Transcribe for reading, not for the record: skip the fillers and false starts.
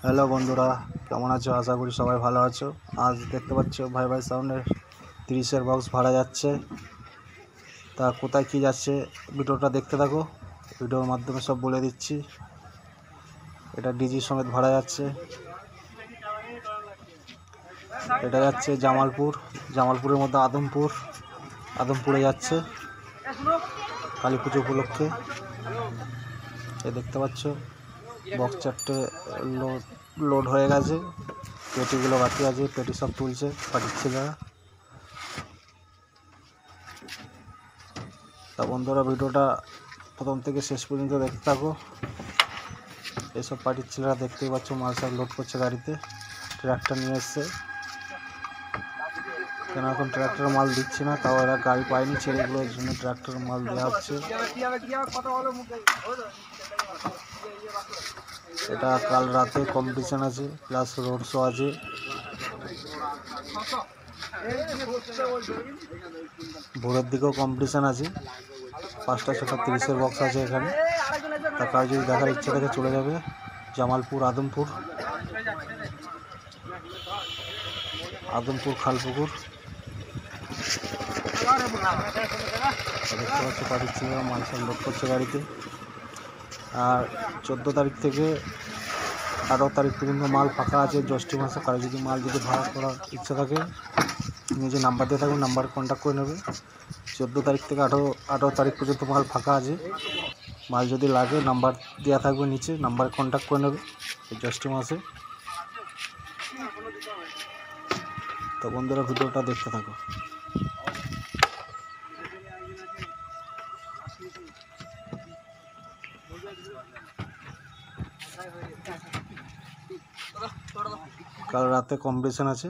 Hello বন্ধুরা, কেমন আছো? আশা করি সবাই ভালো আছো। আজ দেখতে পাচ্ছ ভাই ভাই সাউন্ডের 30-এর বক্স ভাড়া যাচ্ছে। তা কোথায় কী যাচ্ছে ভিডিওটা দেখতে থাকো, ভিডিওর মাধ্যমে সব বলে দিচ্ছি। এটা ডিজি সমেত ভাড়া যাচ্ছে। এটা যাচ্ছে জামালপুর, জামালপুরের মধ্যে আদমপুরে যাচ্ছে কালী পুজো উপলক্ষে। এ দেখতে পাচ্ছ বক্স চারটে লোড হয়ে গেছে, পেটিগুলো বাকি আছে, পেটি সব তুলছে পাঠিয়ে ছেলেরা। তা বন্ধুরা, ভিডিওটা প্রথম থেকে শেষ পর্যন্ত দেখতে থাকো। এসব পার্টির ছেলেরা দেখতেই পাচ্ছ মাল সব লোড করছে গাড়িতে। ট্রাক্টর নিয়ে এসছে, কেন এখন ট্রাক্টরের মাল দিচ্ছে না, তাও এরা গাড়ি পায়নি ছেলেগুলোর জন্য ট্রাক্টরের মাল দেওয়া হচ্ছে। এটা কাল রাতে কম্পিটিশান আছে, প্লাস রোড শো আছে। ভোরের দিকেও কম্পিটিশান আছে, 5টা 6টা 30-এর বক্স আছে এখানে। তা কার যদি দেখার ইচ্ছা থেকে চলে যাবে জামালপুর, আদমপুর খালপুকুর। দেখতে পাচ্ছ পাঠিয়ে ছেলেরা মাল সব লোড করছে গাড়িতে। আর 14 তারিখ থেকে 18 তারিখ পর্যন্ত মাল ফাঁকা আছে জ্যৈষ্ঠ মাসে। কারো যদি মাল ভাড়া করার ইচ্ছা থাকে নিজে নাম্বার দিয়ে থাকবে, নাম্বারে কন্ট্যাক্ট করে নেবে। 14 তারিখ থেকে 18 তারিখ পর্যন্ত মাল ফাঁকা আছে। মাল যদি লাগে নাম্বার দেওয়া থাকবে নিচে, নাম্বারে কন্ট্যাক্ট করে নেবে এই জ্যৈষ্ঠ মাসে। তো বন্ধুরা, ভিডিওটা দেখতে থাকো। কাল রাতে কম্পিটিশান আছে,